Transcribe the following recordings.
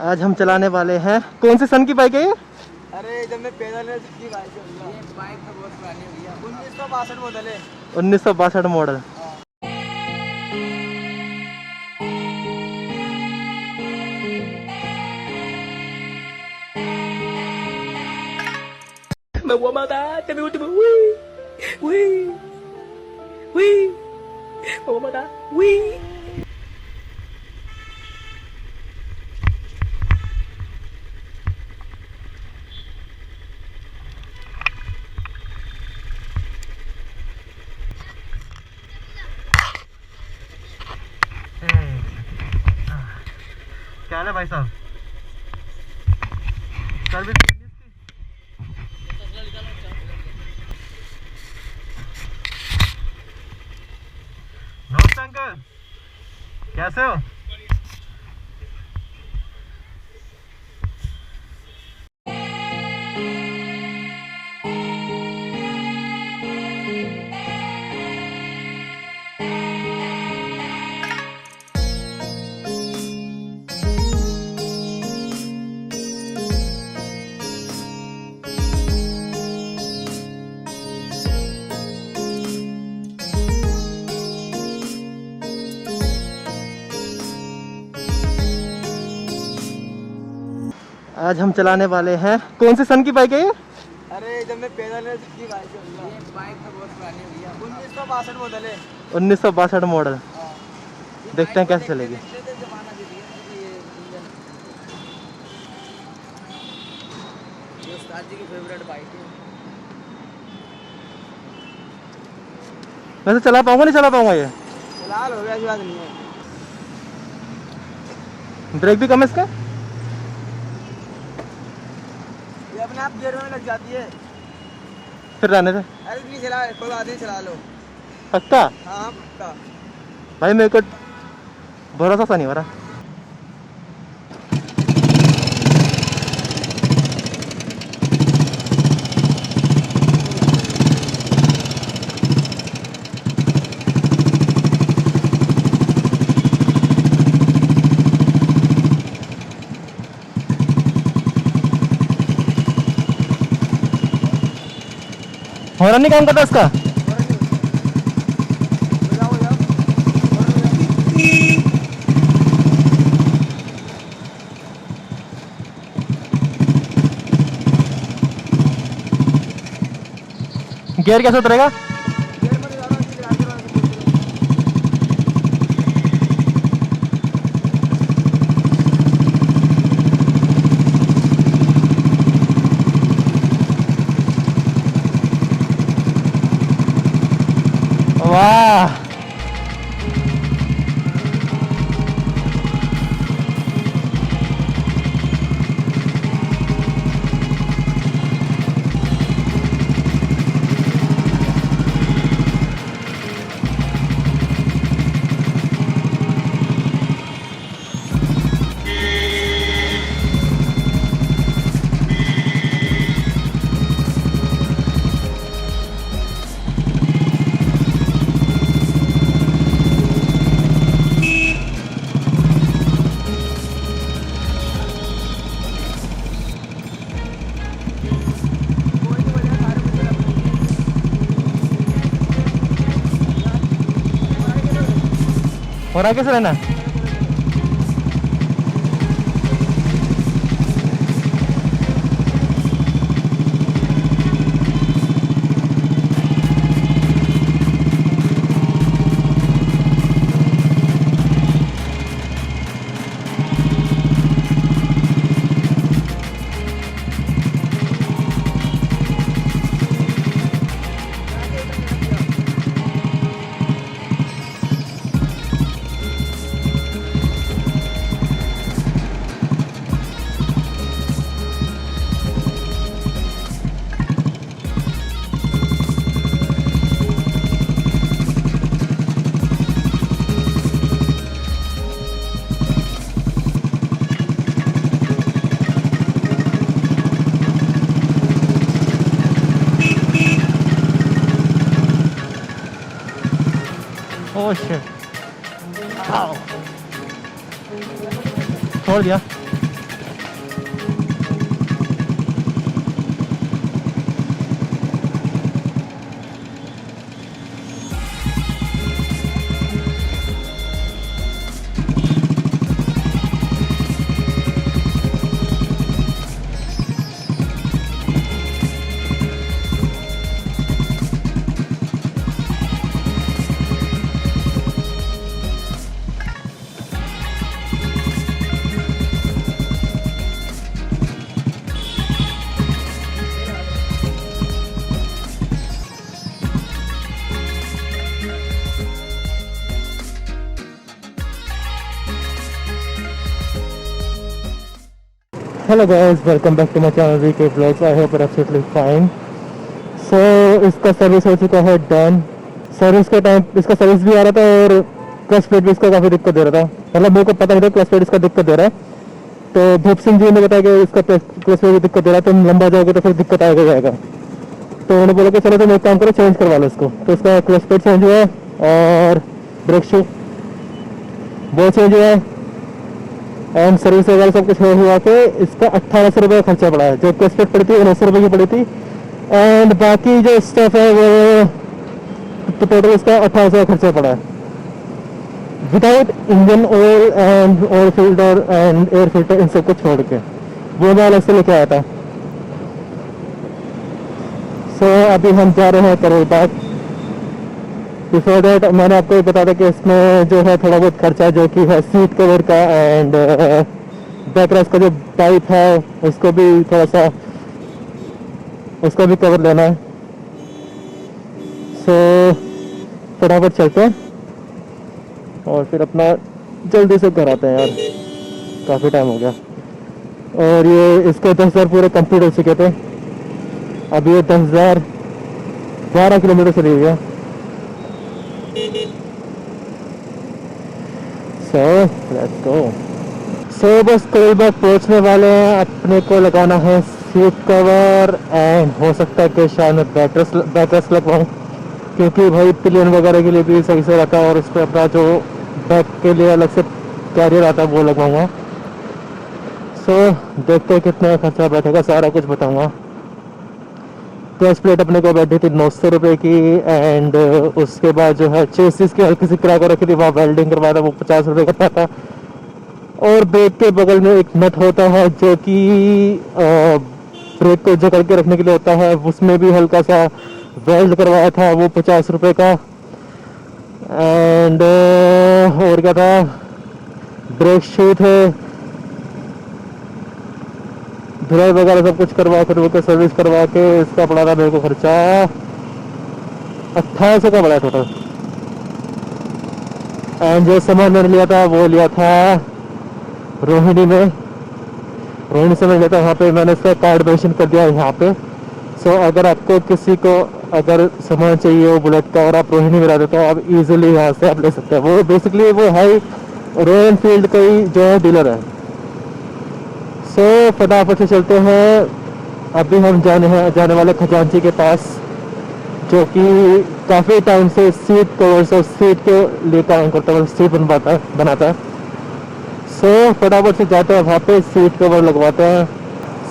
आज हम चलाने वाले हैं, कौन से सन की बाइक है ये? अरे जब मैं पैदल की बाइक है, ये बाइक तो बहुत पुरानी हो गई है, 1962 मॉडल है। 1962 model. Me voy a matar, te me último. Uy, uy, uy. Me voy a matar. Uy. क्या हाल है भाई साहब? सर्विस करनी है इसकी? नमस्ते अंकल, कैसे हो? आज हम चलाने वाले हैं, कौन से सन की बाइक है ये? अरे जब मैं पैदल की बाइक है, ये बाइक तो बहुत पुरानी हो गई है, 1962 मॉडल है। 1962 मॉडल। ये देखते हैं बाइक कैसे चलेगी। देखते थे जमाना दे दिया कि ये इंजन, ये उस्ताद जी की फेवरेट बाइक है। वैसे चला पाऊंगा नहीं चला पाऊंगा ये? फिलहाल हो गया, ऐसी बात नहीं है। ब्रेक भी कम है इसका? ये अपने आप गियर में लग जाती है। फिर रहने दे। अरे नहीं चला, कोई बात नहीं, चला लो। पक्का? हाँ पक्का। भाई मेरे को भरोसा सा नहीं हो रहा। हॉर्न नहीं काम करता इसका? गियर कैसे उतरेगा? वाह, और आगे से रहना। Oh shit. Ow. छोड़ दिया। Hello guys, welcome back to my channel VK vlogs. I hope absolutely fine. सो इसका सर्विस हो चुका है डन। सर्विस के टाइम इसका सर्विस भी आ रहा था और क्लच प्लेट भी इसका काफ़ी दिक्कत दे रहा था। मतलब मेरे को पता नहीं था क्लच प्लेट इसका दिक्कत दे रहा है, तो भूप सिंह जी ने बताया कि इसका क्लच प्लेट भी दिक्कत दे रहा है, तुम लंबा जाओगे तो फिर दिक्कत आएगा जाएगा। तो उन्होंने बोला कि चलो तुम एक काम करो, चेंज करवा लो इसको। तो इसका क्लच प्लेट चेंज हुआ और ब्रेक शू वो चेंज हुआ एंड सर्विस वगैरह सब कुछ हुआ के इसका 1800 रुपये का खर्चा पड़ा है। जो क्लच प्लेट पड़ी थी 1900 रुपये की पड़ी थी एंड बाकी जो स्टफ है वो तो टोटल इसका 1800 का खर्चा पड़ा है without engine oil and oil filter and air filter, इन सब को छोड़ के। वो मैं अलग से लेके आया था। सो अभी हम जा रहे हैं करोल बाग। बिफोर दैट मैंने आपको ये बता था कि इसमें जो है थोड़ा बहुत खर्चा जो कि है सीट कवर का एंड बैकरेस्ट का जो पाइप है उसको भी थोड़ा सा उसका भी कवर लेना है। सो फटाफट चलते हैं और फिर अपना जल्दी से घर आते हैं यार, काफ़ी टाइम हो गया। और ये इसको 10,000 पूरे कंप्लीट हो चुके थे। अब ये 10,000 12 किलोमीटर चली हुई है। So let's go. सो बस करोल बाग पहुंचने वाले हैं। अपने को लगाना है सीट कवर एंड हो सकता है कि शायद मैं बैकरेस्ट लगवाऊँ, क्योंकि भाई पिलियन वगैरह के लिए भी सही से रहता है और उस पर अपना जो बैक के लिए अलग से कैरियर आता है वो लगवाऊंगा। सो देखते हैं कितना खर्चा बैठेगा, सारा कुछ बताऊंगा। क्लच प्लेट अपने को बैठी थी 900 रुपये की एंड उसके बाद जो है चेसिस की हल्की सी किराया को रखी थी, वहाँ वेल्डिंग करवाया था, वो 50 रुपये का था। और ब्रेक के बगल में एक नट होता है जो कि ब्रेक को जकड़ के रखने के लिए होता है, उसमें भी हल्का सा वेल्ड करवाया था, वो 50 रुपये का। एंड और क्या था, ब्रेक शू थे, धुलाई वगैरह सब कुछ करवा के सर्विस करवा के इसका पड़ा था मेरे को खर्चा 2800 का पड़ा टोटल। एंड जो सामान मैंने लिया था वो लिया था रोहिणी से मैं लिया था। वहाँ पे मैंने इसका कार्ड मेंशन कर दिया यहाँ पे। सो अगर आपको किसी को अगर सामान चाहिए वो बुलेट का और आप रोहिणी में रहते तो आप इजीली यहाँ से आप ले सकते हैं। वो बेसिकली वो है रॉयल एनफील्ड का ही जो है डीलर है। सो फटाफट से चलते हैं। अभी हम जाने वाले खजांची के पास, जो कि काफ़ी टाइम से सीट कवर्स और सीट के लिए काम करता है, सीट बनाता है। सो फटाफट से जाते हैं वहाँ पे सीट कवर लगवाते हैं।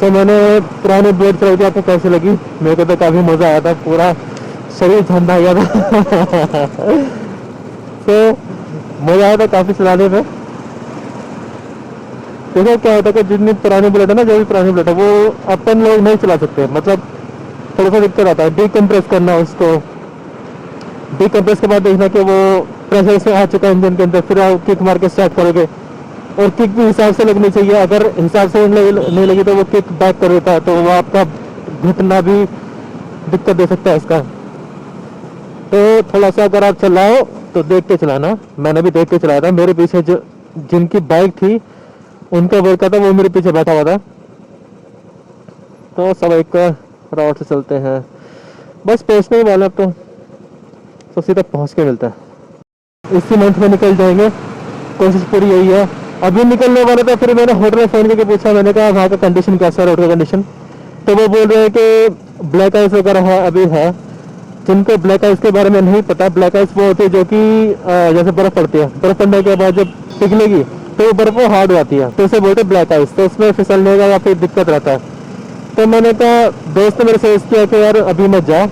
सो मैंने पुरानी बुलेट चलाई थी, आपको कैसे लगी? मेरे को तो काफ़ी मज़ा आया था, पूरा शरीर ठंडा गया था। सो मज़ा आया था काफ़ी चलाने में। देखो क्या होता है कि जितनी पुरानी बुलेट है ना, जो भी पुरानी बुलेट है वो अपन लोग नहीं चला सकते, मतलब थोड़ा सा दिक्कत आता है डीकम्प्रेस करना उसको। डीकम्प्रेस के बाद देखना कि वो प्रेशर से आ चुका है इंजन के अंदर, फिर आप किक मार के स्टार्ट करोगे और किक भी हिसाब से लगनी चाहिए। अगर हिसाब से नहीं लगी तो वो किक बैक कर देता है, तो वो आपका घुटना भी दिक्कत दे सकता है इसका। तो थोड़ा सा अगर आप चलाओ तो देख के चलाना। मैंने भी देख के चलाया था। मेरे पीछे जो जिनकी बाइक थी उनका वर्क था, वो मेरे पीछे बैठा हुआ था। तो सब एक राउट से चलते हैं, बस पहुंचने ही वाले अब तो सीधा पहुंच के मिलता है। इसी मंथ में निकल जाएंगे, कोशिश पूरी यही है। अभी निकलने वाला था, फिर मैंने होटल में फ़ोन करके पूछा, मैंने कहा वहाँ का कंडीशन कैसा है, रोड का कंडीशन। तो वो बोल रहे हैं कि ब्लैक आइस वगैरह है, अभी है। जिनको ब्लैक आइस के बारे में नहीं पता, ब्लैक आइस वो होती है जो कि जैसे बर्फ़ पड़ती है, बर्फ़ पड़ने के बाद जब पिघलेगी तो वो बर्फ वो हार्ड आती है, तो उसे बोलते हैं ब्लैक आइस। तो उसमें फिसलने का या फिर दिक्कत रहता है। तो मैंने कहा, दोस्त ने मेरे सजेस्ट किया कि यार अभी मत जा।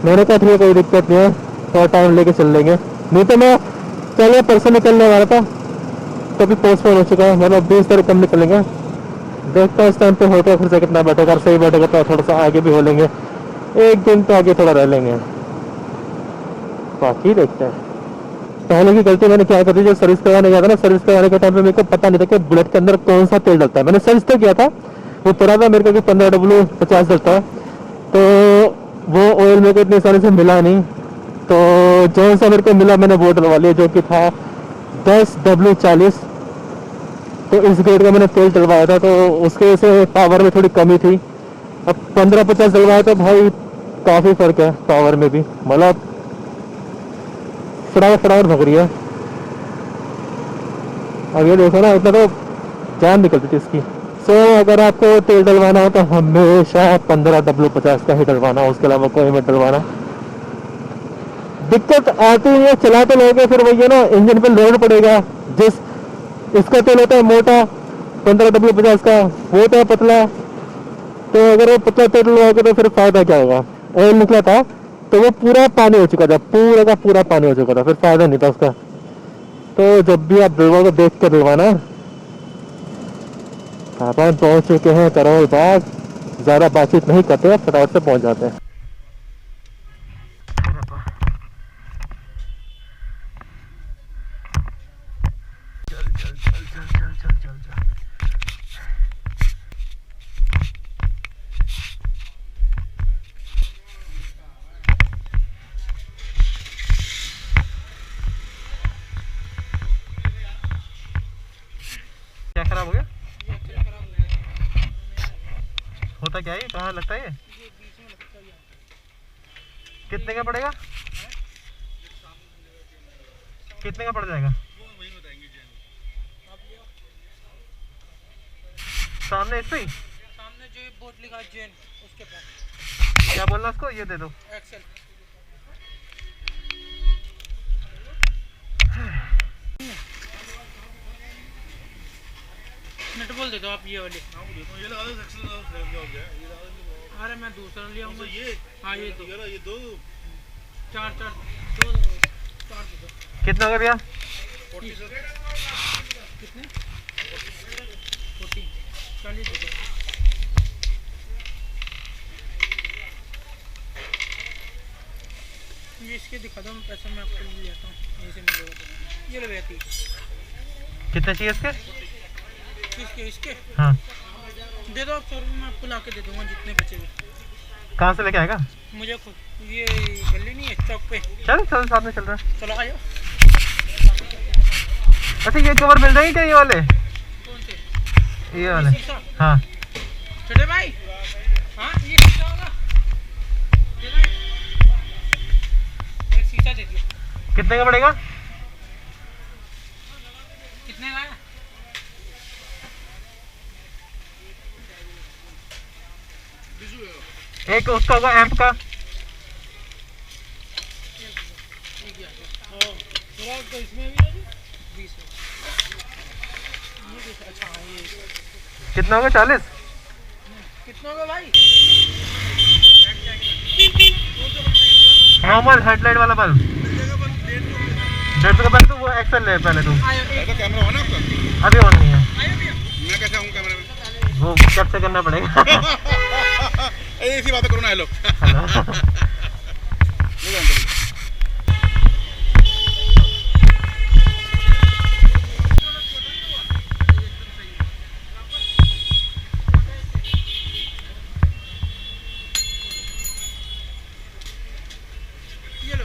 मैंने कहा ठीक है, कोई दिक्कत नहीं है, थोड़ा टाइम लेके चल लेंगे। नहीं तो मैं कल परसों निकलने वाला था, तो अभी पोस्टपोन हो चुका है। मतलब 20 तारीख कम निकलेंगे। देखता हूँ इस टाइम पे होटल खर्चा कितना बैठेगा। अगर सही बैठेगा तो थोड़ा सा आगे भी हो लेंगे, एक दिन तो आगे थोड़ा रह लेंगे, बाकी देखते हैं। पहले की गलती मैंने क्या कर दी, जो सर्विस करवाने गया था ना, सर्विस करवाने के टाइम पे मेरे को पता नहीं था कि बुलेट के अंदर कौन सा तेल डलता है। मैंने सर्विस तो किया था, वो पड़ा था मेरे को कि 15W50 डलता है, तो वो ऑयल मेरे को इतनी आसानी से मिला नहीं। तो जो सा मेरे को मिला मैंने वो डलवा लिया, जो कि था 10W40। तो इस गेट का मैंने तेल डलवाया था, तो उसके वजह से पावर में थोड़ी कमी थी। अब 15-50 डलवाया तो भाई काफ़ी फ़र्क है पावर में भी, मतलब फटाफट भग रही है। अब ये देखो ना, इतना तो जान निकलती थी इसकी। सो अगर आपको तेल डलवाना हो तो हमेशा 15W50 का ही डलवाना, उसके अलावा कोई मत डलवाना। दिक्कत आती है, चला तो लोगे फिर वही है ना, इंजन पे लोड पड़ेगा। जिस इसका तेल होता है मोटा 15W50 का, वो होता है पतला। तो अगर वो पतला तेल डलवाओगे तो फिर फायदा क्या होगा। ऑयल निकला था तो वो पूरा पानी हो चुका था, पूरा का पूरा पानी हो चुका था, फिर फायदा नहीं था उसका। तो जब भी आप डलवाओ तो देख कर डलवाना। अपन पहुंच चुके हैं करोल बाग, ज़्यादा बातचीत नहीं करते, फटाफट से पहुंच जाते हैं। क्या खराब हो गया? होता क्या है, कहाँ लगता है ये? कितने का पड़ेगा? कितने का पड़ जाएगा? सामने इस पे ही? सामने जो बोर्ड लिखा है जेन, उसके पास। क्या बोलना उसको, ये दे दो। एक्सेल। नट बोल दे दो आप ये वाले। ये लगा दो, एक्सेल हो गया। अरे मैं दूसरा ले आऊंगा। ये हाँ ये दो, ये दो, चार दो, चार दे दो। कितना हो गया भैया? 40 कितने? 40 40 दे दो। ये इसके दिखा दो, पैसे मैं आपको ले लेता हूँ, यहीं से मिलेगा तो। ये ले भैया 30। कितने चाहिए इसके? इसके हाँ दे दो आप, 100 रुपये मैं आपको ला के दे दूँगा जितने बचेंगे। कहाँ से लेके आएगा? मुझे खुद ये गली नहीं है चौक पे। चल चल साथ में चल रहा है। चलो आ जाओ। अच्छा ये कवर मिल जाएंगे क्या, ये वाले? कौन से? ये वाले शीशा? हाँ। छोटे भाई हाँ ये शीशा होगा, दे दो एक शीशा दे दियो। कितने का पड़ेगा? कितने का है? एक उसका होगा एम्प का। तो इसमें भी 20। अच्छा हाँ ये कितना होगा? 40। कितना होगा भाई? नॉर्मल हेडलाइट वाला बल्ब 150 का बल्ब। तो वो एक्सेल ले पहले तुम। कैमरा ऑन है आपका? अभी ऑन नहीं है। मैं कैसे आऊँ कैमरे में? वो कैप्चर करना पड़ेगा। ऐसी बातें करो ना। Hello hello. ये लो।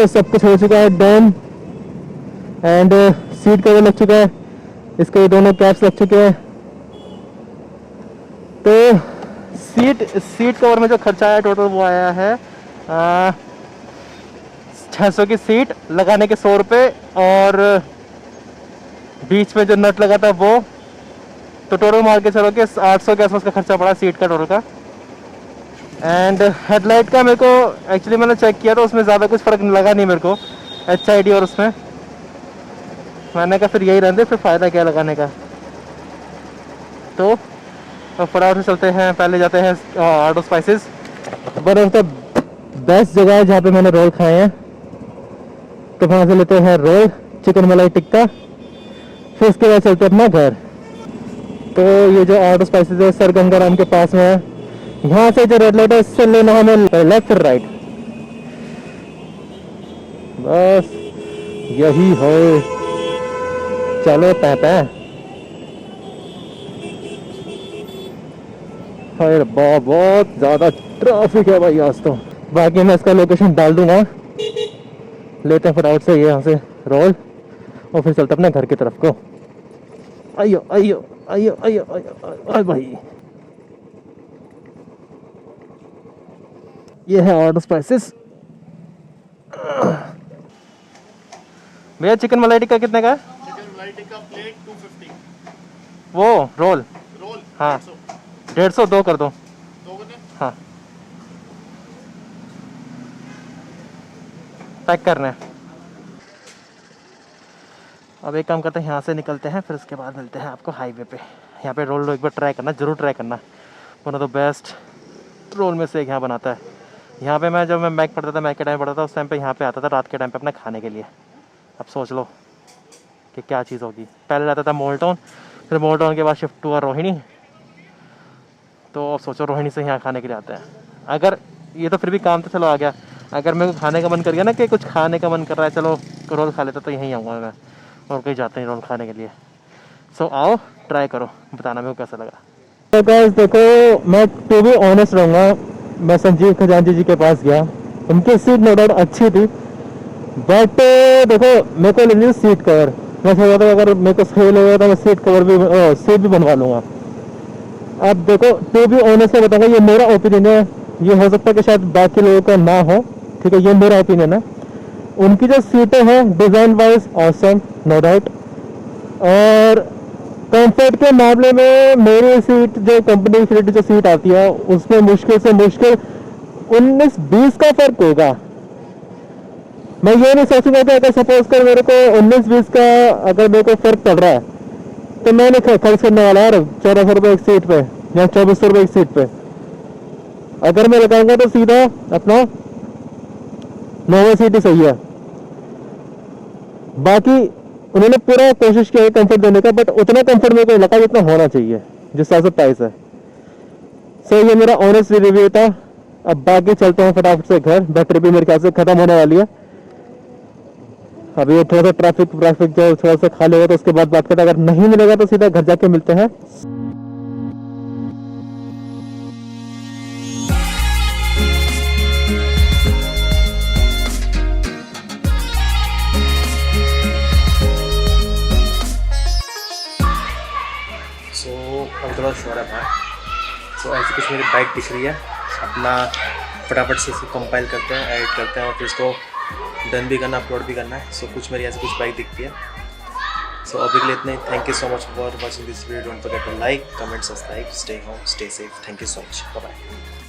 सब कुछ हो चुका है डन, एंड सीट कवर लग चुका है, इसके दोनों कैप्स लग चुके हैं। तो सीट कवर में जो खर्चा आया टोटल वो आया है 600 की सीट लगाने के 100 रुपये, और बीच में जो नट लगा था वो, तो टोटल मार के चलो कि 800 के आसपास का खर्चा पड़ा सीट का टोटल का। एंड हेडलाइट का मेरे को एक्चुअली मैंने चेक किया तो उसमें ज़्यादा कुछ फ़र्क लगा नहीं मेरे को HID, और उसमें मैंने कहा फिर यही रहने, फिर फ़ायदा क्या लगाने का। तो फटाफट से चलते हैं, पहले जाते हैं auto spices. One of the best जगह है जहाँ पे मैंने रोल खाए हैं, तो वहाँ से लेते हैं रोल चिकन मलाई टिक्का, फिर उसके बाद चलते हैं अपना घर। तो ये जो ऑटो स्पाइसेस है सर गंगाराम के पास में है। यहाँ से जो रेड लाइट है इससे लेना हमें लेफ्ट और राइट। बस यही है। चलो पैपा। अरे बहुत ज़्यादा ट्रैफिक है भाई आज तो। बाकी मैं इसका लोकेशन डाल दूंगा। लेते हैं फटाफट से ये यहाँ से रोल और फिर चलते अपने घर की तरफ को। आइयो आइयो आइयो आइयो आइयो आइयो भाई। ये है ऑर्डर स्पाइसेस। भैया चिकन मलाई टिक्का कितने का है? चिकन मलाई टिक्का प्लेट 250। वो रोल रोल हाँ 150 दो कर दो। दो कितने? हाँ पैक करना है। अब एक काम करते हैं यहाँ से निकलते हैं फिर उसके बाद मिलते हैं आपको हाईवे पे। यहाँ पे रोल एक बार ट्राई करना, ज़रूर ट्राई करना। One of the best role में से एक यहाँ बनाता है। यहाँ पे जब मैं मैक पढ़ता था, मैक के टाइम पढ़ता था, उस टाइम पे यहाँ पे आता था रात के टाइम पे अपना खाने के लिए। अब सोच लो कि क्या चीज़ होगी। पहले रहता था मॉल टाउन, फिर मॉल टाउन के बाद शिफ्ट हुआ रोहिणी। तो अब सोचो रोहिणी से यहाँ खाने के लिए आते हैं। अगर ये तो फिर भी काम तो चलो आ गया। अगर मेरे को खाने का मन कर गया ना कि कुछ खाने का मन कर रहा है, चलो रोल खा लेता, तो यहीं आऊँगा मैं और कहीं जाते हैं रोल खाने के लिए। सो आओ ट्राई करो, बताना मेरे को कैसा लगा। तो गाइस देखो, मैं टू बी ऑनेस्ट रहूँगा, मैं संजीव खजांची जी के पास गया। उनकी सीट नो डाउट अच्छी थी, बट देखो मेरे को लगी सीट कवर। मैं सोचा था अगर मेरे को सही लगेगा तो मैं सीट कवर भी सीट भी बनवा लूँगा। अब देखो टू बी ऑनेस्ट में बताऊँगा, ये मेरा ओपिनियन है। ये हो सकता है कि शायद बाकी लोगों का ना हो, ठीक है, ये मेरा ओपिनियन है। उनकी जो सीटें हैं design wise awesome no doubt, और कंफर्ट के मामले में मेरी सीट जो कंपनी की जो सीट आती है उसमें मुश्किल से मुश्किल 19-20 का फर्क होगा। मैं ये नहीं सोचूंगा कि अगर सपोज कर मेरे को 19-20 का अगर मेरे को फर्क पड़ रहा है तो मैं नहीं खर्च करने वाला यार 1400 रुपये एक सीट पे या 2400 रुपये एक सीट पे। अगर मैं लगाऊंगा तो सीधा अपना नॉर्मल सीट ही सही है। बाकी उन्होंने पूरा कोशिश किया है कंफर्ट देने का, बट उतना कंफर्ट मेरे को लगा जितना होना चाहिए जिस हिसाब से प्राइस है। सो ये मेरा ऑनेस्ट रिव्यू था। अब बाकी चलते हैं फटाफट से घर। बैटरी भी मेरे ख्याल से खत्म होने वाली है। अभी थोड़ा सा ट्रैफिक जो थोड़ा सा खाली होगा तो उसके बाद बात करते हैं। अगर नहीं मिलेगा तो सीधा घर जाके मिलते हैं। अब थोड़ा शोर है बाहर। सो ऐसी कुछ मेरी बाइक दिख रही है। अपना फटाफट से इसको कंपाइल करते हैं, एडिट करते हैं और फिर इसको डन भी करना, अपलोड भी करना है। सो कुछ मेरी ऐसी कुछ बाइक दिखती है। सो अभी के लिए इतना ही। Thank you so much for watching this video. Don't forget to like, comment, subscribe, stay home, stay safe. Thank you so much. Bye bye.